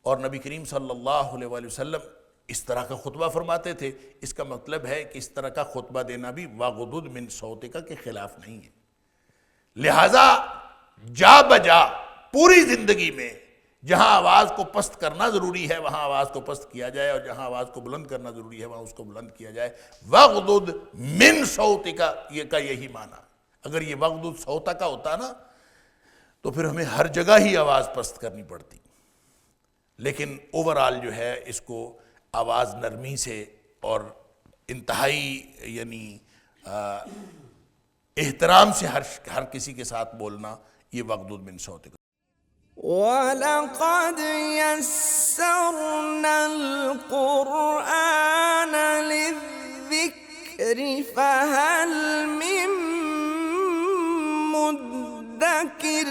اور نبی کریم صلی اللہ علیہ وآلہ وسلم اس طرح کا خطبہ فرماتے تھے۔ اس کا مطلب ہے کہ اس طرح کا خطبہ دینا بھی وَغُضُضْ مِنْ صَوْتِكَ کے خلاف نہیں ہے۔ لہٰذا جا بجا پوری زندگی میں جہاں آواز کو پست کرنا ضروری ہے وہاں آواز کو پست کیا جائے، اور جہاں آواز کو بلند کرنا ضروری ہے وہاں اس کو بلند کیا جائے۔ وَغْضُضْ مِنْ صَوْتِكَ یہ کا یہی معنی۔ اگر یہ وَغْضُضْ صَوْتَكَ ہوتا نا تو پھر ہمیں ہر جگہ ہی آواز پست کرنی پڑتی، لیکن اوورآل جو ہے اس کو آواز نرمی سے اور انتہائی یعنی احترام سے ہر کسی کے ساتھ بولنا، یہ وَغْضُضْ مِنْ صَوْتِكَ۔ وَلَقَدْ يَسَّرْنَا الْقُرْآنَ لِلذِّكْرِ فَهَلْ مِن مُّدَّكِرٍ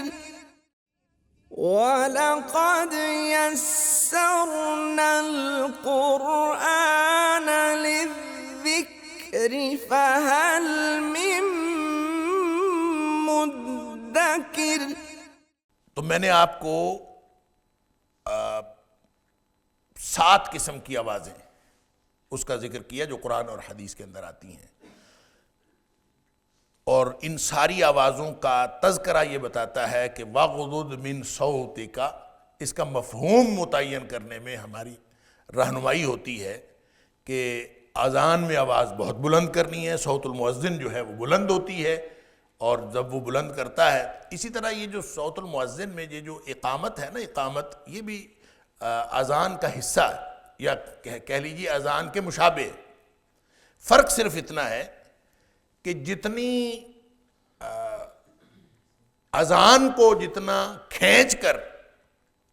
وَلَقَدْ يَسَّرْنَا الْقُرْآنَ لِلذِّكْرِ فَهَلْ مِن مُّدَّكِرٍ۔ تو میں نے آپ کو 7 قسم کی آوازیں اس کا ذکر کیا جو قرآن اور حدیث کے اندر آتی ہیں، اور ان ساری آوازوں کا تذکرہ یہ بتاتا ہے کہ وَغْضُضْ مِنْ صَوْتِكَ، اس کا مفہوم متعین کرنے میں ہماری رہنمائی ہوتی ہے کہ اذان میں آواز بہت بلند کرنی ہے، صوت المؤذن جو ہے وہ بلند ہوتی ہے، اور جب وہ بلند کرتا ہے، اسی طرح یہ جو صوت المؤذن میں یہ جو اقامت ہے نا، اقامت یہ بھی اذان کا حصہ ہے، یا کہہ لیجیے اذان کے مشابہ ہے۔ فرق صرف اتنا ہے کہ جتنی اذان کو جتنا کھینچ کر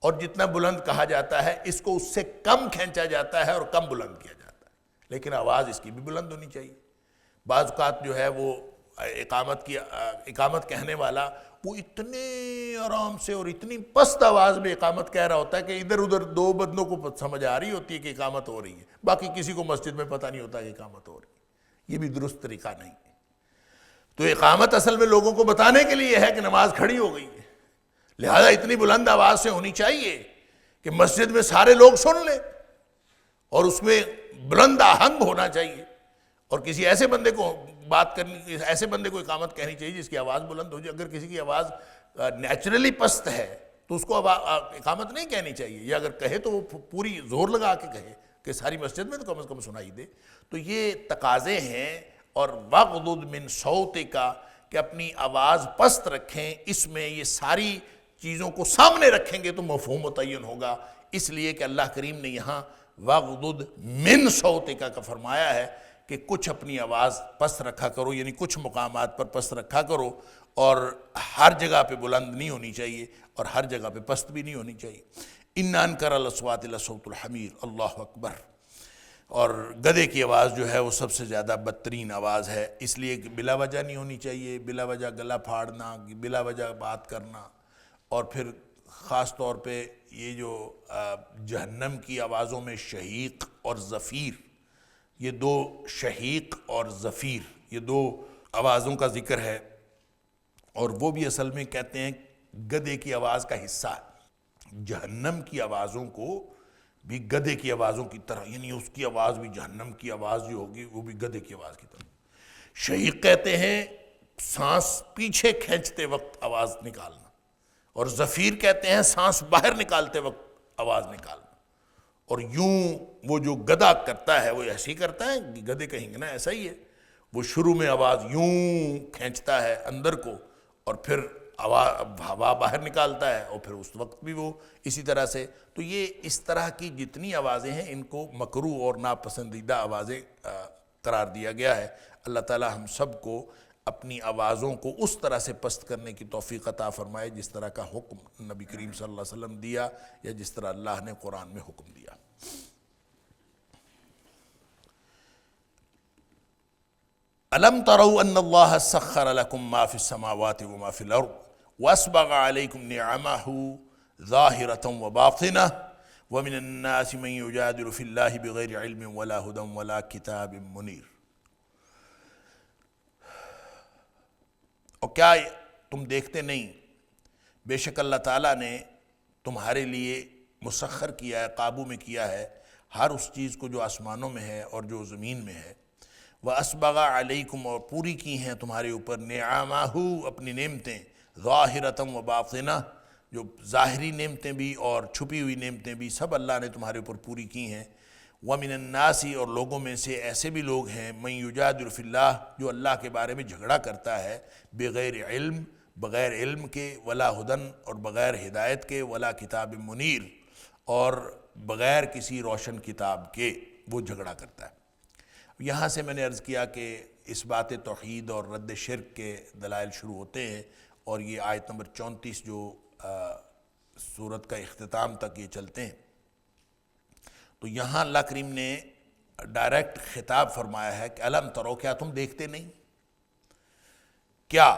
اور جتنا بلند کہا جاتا ہے، اس کو اس سے کم کھینچا جاتا ہے اور کم بلند کیا جاتا ہے، لیکن آواز اس کی بھی بلند ہونی چاہیے۔ بعض اوقات جو ہے وہ اقامت کہنے والا وہ اتنے آرام سے اور اتنی پست آواز میں اقامت کہہ رہا ہوتا ہے کہ ادھر ادھر 2 بندوں کو سمجھ آ رہی ہوتی ہے کہ اقامت ہو رہی ہے، باقی کسی کو مسجد میں پتہ نہیں ہوتا کہ اقامت ہو رہی ہے۔ یہ بھی درست طریقہ نہیں ہے۔ تو اقامت اصل میں لوگوں کو بتانے کے لیے ہے کہ نماز کھڑی ہو گئی ہے، لہذا اتنی بلند آواز سے ہونی چاہیے کہ مسجد میں سارے لوگ سن لیں، اور اس میں بلند آہنگ ہونا چاہیے، اور کسی ایسے بندے کو بات کرنی، ایسے بندے کو اقامت کہنی چاہیے جس کی آواز بلند ہو جائے۔ اگر کسی کی آواز نیچرلی پست ہے تو اس کو اقامت نہیں کہنی چاہیے، یا اگر کہے تو وہ پوری زور لگا کے کہے کہ ساری مسجد میں تو کم از کم سنائی دے۔ تو یہ تقاضے ہیں، اور وَغْضُضْ مِنْ صَوْتِكَ کہ اپنی آواز پست رکھیں، اس میں یہ ساری چیزوں کو سامنے رکھیں گے تو مفہوم متعین ہوگا۔ اس لیے کہ اللہ کریم نے یہاں وَغْضُضْ مِنْ صَوْتِكَ کا فرمایا ہے کہ کچھ اپنی آواز پست رکھا کرو، یعنی کچھ مقامات پر پست رکھا کرو، اور ہر جگہ پہ بلند نہیں ہونی چاہیے اور ہر جگہ پہ پست بھی نہیں ہونی چاہیے۔ إِنَّ أَنْكَرَ الْأَصْوَاتِ لَصَوْتُ الْحَمِيرِ، اللہ اکبر۔ اور گدھے کی آواز جو ہے وہ سب سے زیادہ بدترین آواز ہے، اس لیے کہ بلا وجہ نہیں ہونی چاہیے، بلا وجہ گلا پھاڑنا، بلا وجہ بات کرنا، اور پھر خاص طور پہ یہ جو جہنم کی آوازوں میں شہیق اور زفیر، یہ 2 شہیق اور زفیر، یہ 2 آوازوں کا ذکر ہے، اور وہ بھی اصل میں کہتے ہیں گدھے کی آواز کا حصہ ہے۔ جہنم کی آوازوں کو بھی گدھے کی آوازوں کی طرح، یعنی اس کی آواز بھی جہنم کی آواز جو ہوگی وہ بھی گدھے کی آواز کی طرح۔ شہیق کہتے ہیں سانس پیچھے کھینچتے وقت آواز نکالنا، اور زفیر کہتے ہیں سانس باہر نکالتے وقت آواز نکالنا۔ اور یوں وہ جو گدھا کرتا ہے وہ ایسے ہی کرتا ہے، گدھے کا ہنگنا ایسا ہی ہے، وہ شروع میں آواز یوں کھینچتا ہے اندر کو، اور پھر ہوا باہر نکالتا ہے اور پھر اس وقت بھی وہ اسی طرح سے. تو یہ اس طرح کی جتنی آوازیں ہیں ان کو مکروہ اور ناپسندیدہ آوازیں قرار دیا گیا ہے. اللہ تعالی ہم سب کو اپنی آوازوں کو اس طرح سے پست کرنے کی توفیق عطا فرمائے جس طرح کا حکم نبی کریم صلی اللہ علیہ وسلم دیا یا جس طرح اللہ نے قرآن میں حکم دیا. الم تروا ان اللہ سخر لکم ما فی السماوات وما فی الارض واسبغ علیکم نعمہ ظاہرۃ وباطنہ ومن الناس من یجادل فی اللہ بغیر علم ولا ہدی ولا کتاب منیر. اور کیا تم دیکھتے نہیں بے شک اللہ تعالیٰ نے تمہارے لیے مسخر کیا ہے، قابو میں کیا ہے ہر اس چیز کو جو آسمانوں میں ہے اور جو زمین میں ہے. وَأَسْبَغَ عَلَيْكُمْ اور پوری کی ہیں تمہارے اوپر نعمہ اپنی نعمتیں ظاہرۃ وباطنہ جو ظاہری نعمتیں بھی اور چھپی ہوئی نعمتیں بھی سب اللہ نے تمہارے اوپر پوری کی ہیں. وَمِنَ النَّاسِ اور لوگوں میں سے ایسے بھی لوگ ہیں مَن یُجَادِلُ فِی اللہ جو اللہ کے بارے میں جھگڑا کرتا ہے بغیر علم، بغیر علم کے، ولا ہدن اور بغیر ہدایت کے، ولا کتاب منیر اور بغیر کسی روشن کتاب کے وہ جھگڑا کرتا ہے. یہاں سے میں نے عرض کیا کہ اس بات توحید اور رد شرک کے دلائل شروع ہوتے ہیں اور یہ آیت نمبر 34 جو سورت کا اختتام تک یہ چلتے ہیں. تو یہاں اللہ کریم نے ڈائریکٹ خطاب فرمایا ہے کہ الم ترو کیا تم دیکھتے نہیں کیا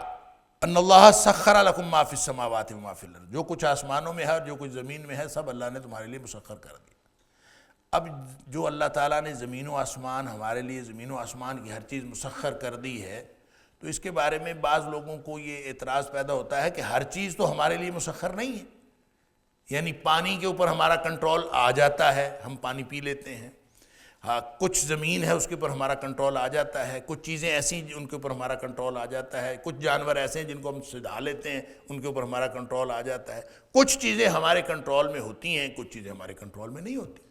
ان اللہ سخر لکم ما فی السماوات وما فی الارض جو کچھ آسمانوں میں ہے جو کچھ زمین میں ہے سب اللہ نے تمہارے لیے مسخر کر دیا. اب جو اللہ تعالیٰ نے زمین و آسمان ہمارے لیے زمین و آسمان کی ہر چیز مسخر کر دی ہے تو اس کے بارے میں بعض لوگوں کو یہ اعتراض پیدا ہوتا ہے کہ ہر چیز تو ہمارے لیے مسخر نہیں ہے. یعنی پانی کے اوپر ہمارا کنٹرول آ جاتا ہے، ہم پانی پی لیتے ہیں. ہاں کچھ زمین ہے اس کے اوپر ہمارا کنٹرول آ جاتا ہے، کچھ چیزیں ایسی ان کے اوپر ہمارا کنٹرول آ جاتا ہے، کچھ جانور ایسے ہیں جن کو ہم سدھا لیتے ہیں ان کے اوپر ہمارا کنٹرول آ جاتا ہے. کچھ چیزیں ہمارے کنٹرول میں ہوتی ہیں، کچھ چیزیں ہمارے کنٹرول میں نہیں ہوتی.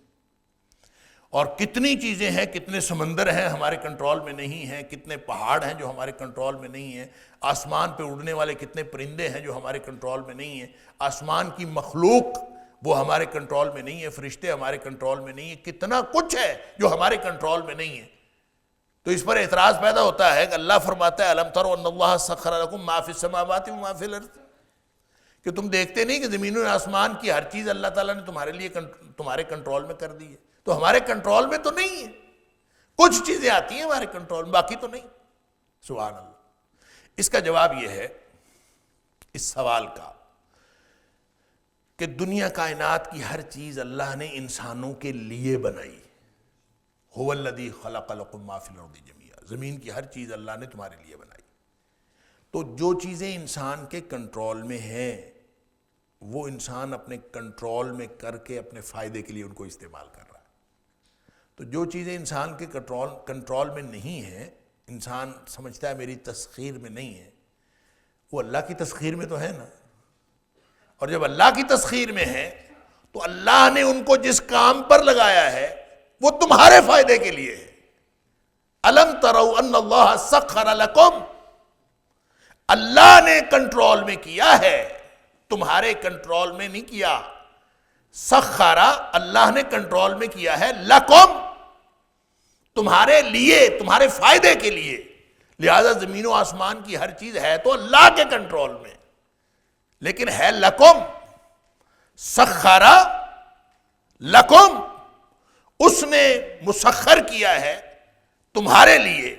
اور کتنی چیزیں ہیں، کتنے سمندر ہیں ہمارے کنٹرول میں نہیں ہیں، کتنے پہاڑ ہیں جو ہمارے کنٹرول میں نہیں ہیں، آسمان پہ اڑنے والے کتنے پرندے ہیں جو ہمارے کنٹرول میں نہیں ہیں، آسمان کی مخلوق وہ ہمارے کنٹرول میں نہیں ہے، فرشتے ہمارے کنٹرول میں نہیں ہیں، کتنا کچھ ہے جو ہمارے کنٹرول میں نہیں ہے. تو اس پر اعتراض پیدا ہوتا ہے کہ اللہ فرماتا ہے الم تروا ان اللہ سخر لکم ما فی السماوات وما فی الارض کہ تم دیکھتے نہیں کہ زمین و آسمان کی ہر چیز اللہ تعالیٰ نے تمہارے لیے تمہارے کنٹرول میں کر دی ہے. تو ہمارے کنٹرول میں تو نہیں ہے، کچھ چیزیں آتی ہیں ہمارے کنٹرول میں باقی تو نہیں. سبحان اللہ. اس کا جواب یہ ہے اس سوال کا کہ دنیا کائنات کی ہر چیز اللہ نے انسانوں کے لیے بنائی. هو الذی خلق لکم ما فی الارض جمیعا زمین کی ہر چیز اللہ نے تمہارے لیے بنائی. تو جو چیزیں انسان کے کنٹرول میں ہیں وہ انسان اپنے کنٹرول میں کر کے اپنے فائدے کے لیے ان کو استعمال کر رہا ہے. تو جو چیزیں انسان کے کنٹرول میں نہیں ہیں، انسان سمجھتا ہے میری تسخیر میں نہیں ہے، وہ اللہ کی تسخیر میں تو ہے نا. اور جب اللہ کی تسخیر میں ہے تو اللہ نے ان کو جس کام پر لگایا ہے وہ تمہارے فائدے کے لیے ہے. الم تروا ان اللہ سخر لکم اللہ نے کنٹرول میں کیا ہے، تمہارے کنٹرول میں نہیں کیا. سخرا اللہ نے کنٹرول میں کیا ہے، لکم تمہارے لیے، تمہارے فائدے کے لیے. لہذا زمین و آسمان کی ہر چیز ہے تو اللہ کے کنٹرول میں لیکن ہے لکم. سخرا لکم اس نے مسخر کیا ہے تمہارے لیے.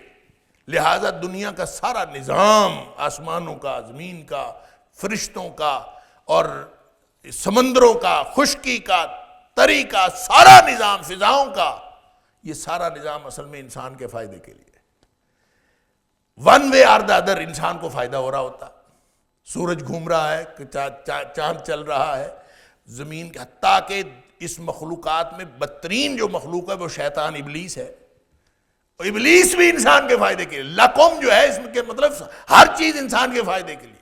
لہذا دنیا کا سارا نظام آسمانوں کا، زمین کا، فرشتوں کا اور سمندروں کا، خشکی کا، تری کا، سارا نظام فضاؤں کا، یہ سارا نظام اصل میں انسان کے فائدے کے لیے. One way or the other انسان کو فائدہ ہو رہا ہوتا. سورج گھوم رہا ہے، چاند چل رہا ہے، زمین کے، حتیٰ کہ اس مخلوقات میں بدترین جو مخلوق ہے وہ شیطان ابلیس ہے. ابلیس بھی انسان کے فائدے کے لیے. لکم جو ہے اس کے مطلب ہر چیز انسان کے فائدے کے لیے.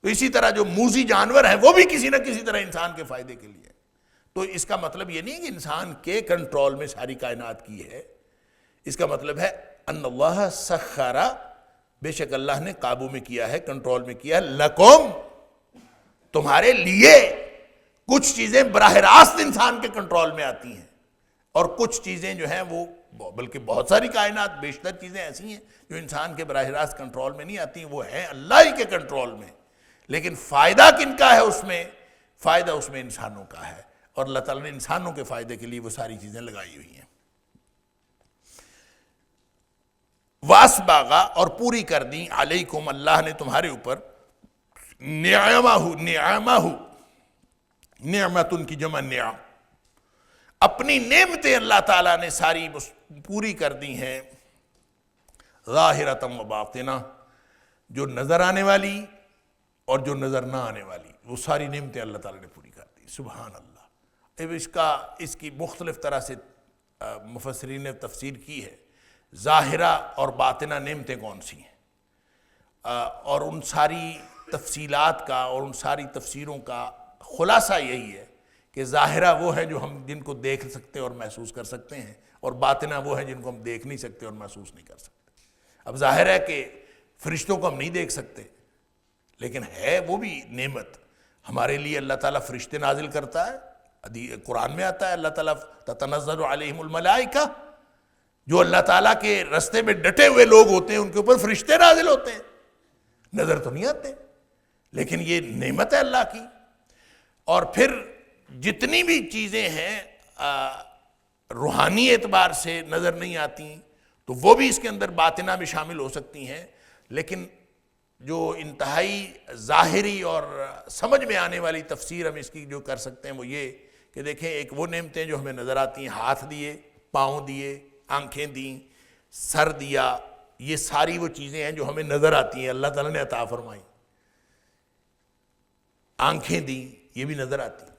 تو اسی طرح جو موذی جانور ہیں وہ بھی کسی نہ کسی طرح انسان کے فائدے کے لیے. تو اس کا مطلب یہ نہیں کہ انسان کے کنٹرول میں ساری کائنات کی ہے. اس کا مطلب ہے ان اللہ سخر بے شک اللہ نے قابو میں کیا ہے، کنٹرول میں کیا ہے، لکم تمہارے لیے کچھ چیزیں براہ راست انسان کے کنٹرول میں آتی ہیں، اور کچھ چیزیں جو ہیں وہ، بلکہ بہت ساری کائنات، بیشتر چیزیں ایسی ہیں جو انسان کے براہ راست کنٹرول میں نہیں آتی ہیں، وہ ہیں اللہ ہی کے کنٹرول میں، لیکن فائدہ کن کا ہے اس میں؟ فائدہ اس میں انسانوں کا ہے، اور اللہ تعالیٰ نے انسانوں کے فائدے کے لیے وہ ساری چیزیں لگائی ہوئی ہیں۔ واسباغا اور پوری کر دیں، علیکم اللہ نے تمہارے اوپر، نعمہ نعمتن کی جمع نعم، اپنی نعمتیں اللہ تعالیٰ نے ساری پوری کر دی ہیں، ظاہرۃ و باطنہ، جو نظر آنے والی اور جو نظر نہ آنے والی، وہ ساری نعمتیں اللہ تعالیٰ نے پوری کر دی، سبحان اللہ۔ اب اس کی مختلف طرح سے مفسرین نے تفسیر کی ہے، ظاہرہ اور باطنہ نعمتیں کون سی ہیں، اور ان ساری تفصیلات کا اور ان ساری تفسیروں کا خلاصہ یہی ہے کہ ظاہرہ وہ ہے جو ہم جن کو دیکھ سکتے اور محسوس کر سکتے ہیں، اور باطنہ وہ ہے جن کو ہم دیکھ نہیں سکتے اور محسوس نہیں کر سکتے۔ اب ظاہر ہے کہ فرشتوں کو ہم نہیں دیکھ سکتے، لیکن ہے وہ بھی نعمت ہمارے لیے، اللہ تعالیٰ فرشتے نازل کرتا ہے، قرآن میں آتا ہے اللہ تعالیٰ تتنزل علیہم الملائکہ، جو اللہ تعالیٰ کے رستے میں ڈٹے ہوئے لوگ ہوتے ہیں ان کے اوپر فرشتے نازل ہوتے ہیں، نظر تو نہیں آتے، لیکن یہ نعمت ہے اللہ کی۔ اور پھر جتنی بھی چیزیں ہیں روحانی اعتبار سے نظر نہیں آتی، تو وہ بھی اس کے اندر باطنہ میں شامل ہو سکتی ہیں، لیکن جو انتہائی ظاہری اور سمجھ میں آنے والی تفسیر ہم اس کی جو کر سکتے ہیں وہ یہ کہ دیکھیں، ایک وہ نعمتیں جو ہمیں نظر آتی ہیں، ہاتھ دیے، پاؤں دیے، آنکھیں دیں، سر دیا، یہ ساری وہ چیزیں ہیں جو ہمیں نظر آتی ہیں، اللہ تعالیٰ نے عطا فرمائی۔ آنکھیں دیں، یہ بھی نظر آتی ہیں۔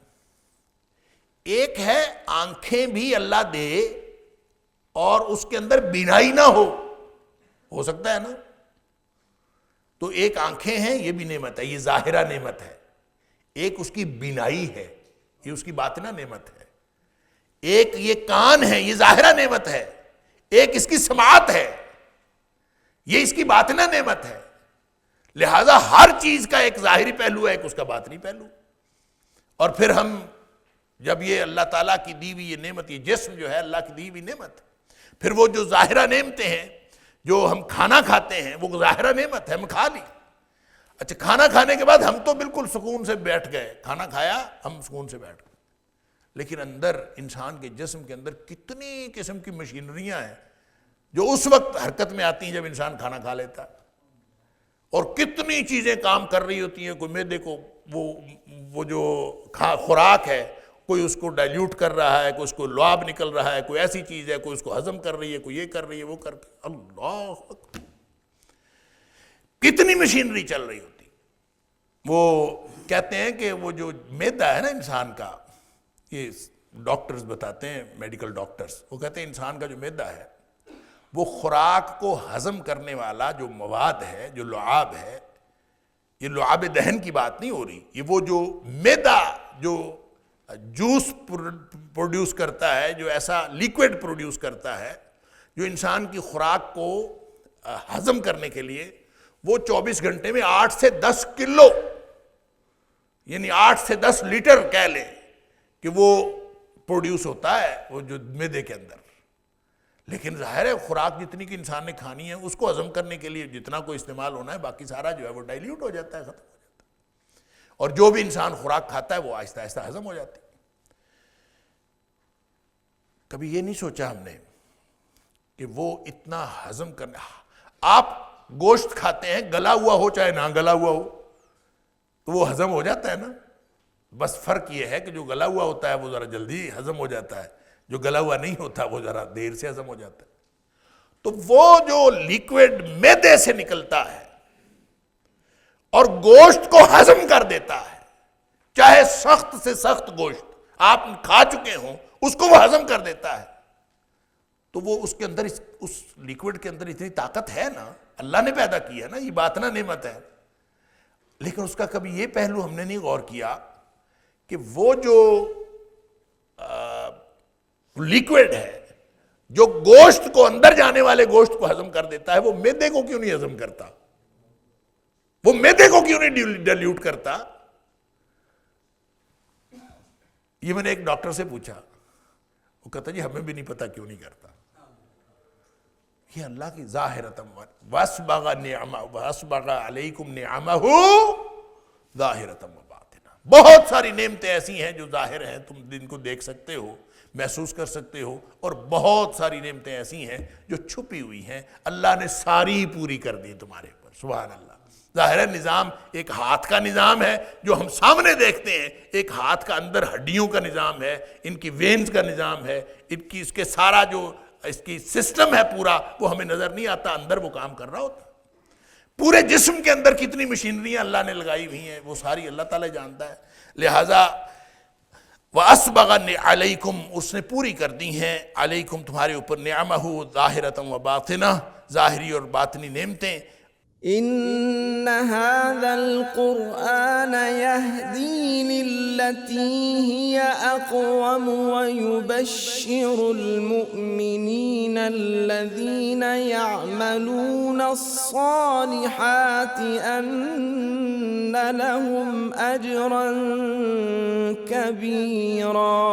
ایک ہے آنکھیں بھی اللہ دے اور اس کے اندر بینائی نہ ہو سکتا ہے نا، تو ایک آنکھیں ہیں، یہ بھی نعمت ہے، یہ ظاہرہ نعمت ہے۔ ایک اس کی بینائی ہے، یہ اس کی باطنہ نعمت ہے۔ ایک یہ کان ہے، یہ ظاہرہ نعمت ہے۔ ایک اس کی سماعت ہے، یہ اس کی باطنہ نعمت ہے۔ لہذا ہر چیز کا ایک ظاہری پہلو ہے، ایک اس کا باطنی پہلو۔ اور پھر ہم جب یہ اللہ تعالیٰ کی دی ہوئی یہ نعمت، یہ جسم جو ہے اللہ کی دی ہوئی نعمت، پھر وہ جو ظاہرہ نعمتیں ہیں، جو ہم کھانا کھاتے ہیں، وہ ظاہرہ نعمت ہے، ہم کھا لی۔ اچھا، کھانا کھانے کے بعد ہم تو بالکل سکون سے بیٹھ گئے، کھانا کھایا، ہم سکون سے بیٹھ گئے، لیکن اندر انسان کے جسم کے اندر کتنی قسم کی مشینریاں ہیں جو اس وقت حرکت میں آتی ہیں جب انسان کھانا کھا لیتا ہے، اور کتنی چیزیں کام کر رہی ہوتی ہیں۔ کوئی معدے کو وہ جو خوراک ہے، کوئی اس کو ڈائلیوٹ کر رہا ہے، کوئی اس کو لعاب نکل رہا ہے، کوئی ایسی چیز ہے، کوئی اس کو ہضم کر رہی ہے، کوئی یہ کر رہی ہے، وہ کر کے، اللہ اکبر، کتنی مشینری چل رہی ہوتی۔ وہ کہتے ہیں کہ وہ جو معدہ ہے نا انسان کا، یہ ڈاکٹرز بتاتے ہیں، میڈیکل ڈاکٹرز، وہ کہتے ہیں انسان کا جو معدہ ہے وہ خوراک کو ہضم کرنے والا جو مواد ہے، جو لعاب ہے، یہ لعاب دہن کی بات نہیں ہو رہی، یہ وہ جو معدہ جو جوس پروڈیوس کرتا ہے، جو ایسا لیکوڈ پروڈیوس کرتا ہے جو انسان کی خوراک کو ہضم کرنے کے لیے، وہ 24 گھنٹے میں 8 سے 10 کلو، یعنی 8 سے 10 لیٹر کہہ لیں کہ وہ پروڈیوس ہوتا ہے وہ جو معدے کے اندر۔ لیکن ظاہر ہے خوراک جتنی کہ انسان نے کھانی ہے، اس کو ہضم کرنے کے لیے جتنا کو استعمال ہونا ہے، باقی سارا جو ہے وہ ڈائلیوٹ ہو جاتا ہے، ختم ہو جاتا ہے، اور جو بھی انسان خوراک کھاتا ہے وہ آہستہ آہستہ ہضم ہو جاتی ہے۔ کبھی یہ نہیں سوچا ہم نے کہ وہ اتنا ہضم کرنا، آپ گوشت کھاتے ہیں گلا ہوا ہو چاہے نہ گلا ہوا ہو تو وہ ہضم ہو جاتا ہے نا، بس فرق یہ ہے کہ جو گلا ہوا ہوتا ہے وہ ذرا جلدی ہضم ہو جاتا ہے، جو گلا ہوا نہیں ہوتا وہ ذرا دیر سے ہضم ہو جاتا ہے۔ تو وہ جو لیکوڈ معدے سے نکلتا ہے اور گوشت کو ہضم کر دیتا ہے، چاہے سخت سے سخت گوشت آپ کھا چکے ہوں، اس کو وہ ہضم کر دیتا ہے، تو وہ اس کے اندر اس لیکوڈ کے اندر اتنی طاقت ہے نا، اللہ نے پیدا کی ہے نا، یہ باطنہ نعمت ہے۔ لیکن اس کا کبھی یہ پہلو ہم نے نہیں غور کیا کہ وہ جو لیکوڈ ہے جو گوشت کو اندر جانے والے گوشت کو ہضم کر دیتا ہے وہ معدے کو کیوں نہیں ہضم کرتا؟ وہ معدے کو کیوں نہیں ڈیلیوٹ کرتا؟ یہ میں نے ایک ڈاکٹر سے پوچھا، وہ کہتا جی ہمیں بھی نہیں پتا کیوں نہیں کرتا۔ یہ اللہ کی ظاہرتم وَأَسْبَغَ عَلَيْكُمْ نِعَمَهُ ظاہرتم وباطنہ، بہت ساری نعمتیں ایسی ہیں جو ظاہر ہیں، تم جن کو دیکھ سکتے ہو، محسوس کر سکتے ہو، اور بہت ساری نعمتیں ایسی ہیں جو چھپی ہوئی ہیں، اللہ نے ساری پوری کر دی تمہارے اوپر۔ سبحان اللہ۔ ظاہر نظام ایک ہاتھ کا نظام ہے جو ہم سامنے دیکھتے ہیں، ایک ہاتھ کا اندر ہڈیوں کا نظام ہے، ان کی وینز کا نظام ہے، اس کے سارا جو اس کی سسٹم ہے پورا، وہ ہمیں نظر نہیں آتا، اندر وہ کام کر رہا ہوتا۔ پورے جسم کے اندر کتنی مشینریاں اللہ نے لگائی ہوئی ہیں وہ ساری اللہ تعالیٰ جانتا ہے۔ لہٰذا وَأَسْبَغَ عَلَيْكُمْ، اس نے پوری کر دی ہیں، علیکم تمہارے اوپر، نعمہ ظاہرۃ و باطنہ، ظاہری اور باطنی نعمتیں۔ إن هذا القرآن يهدي للتي هي أقوم ويبشر المؤمنين الذين يعملون الصالحات أن لهم أجرا كبيرا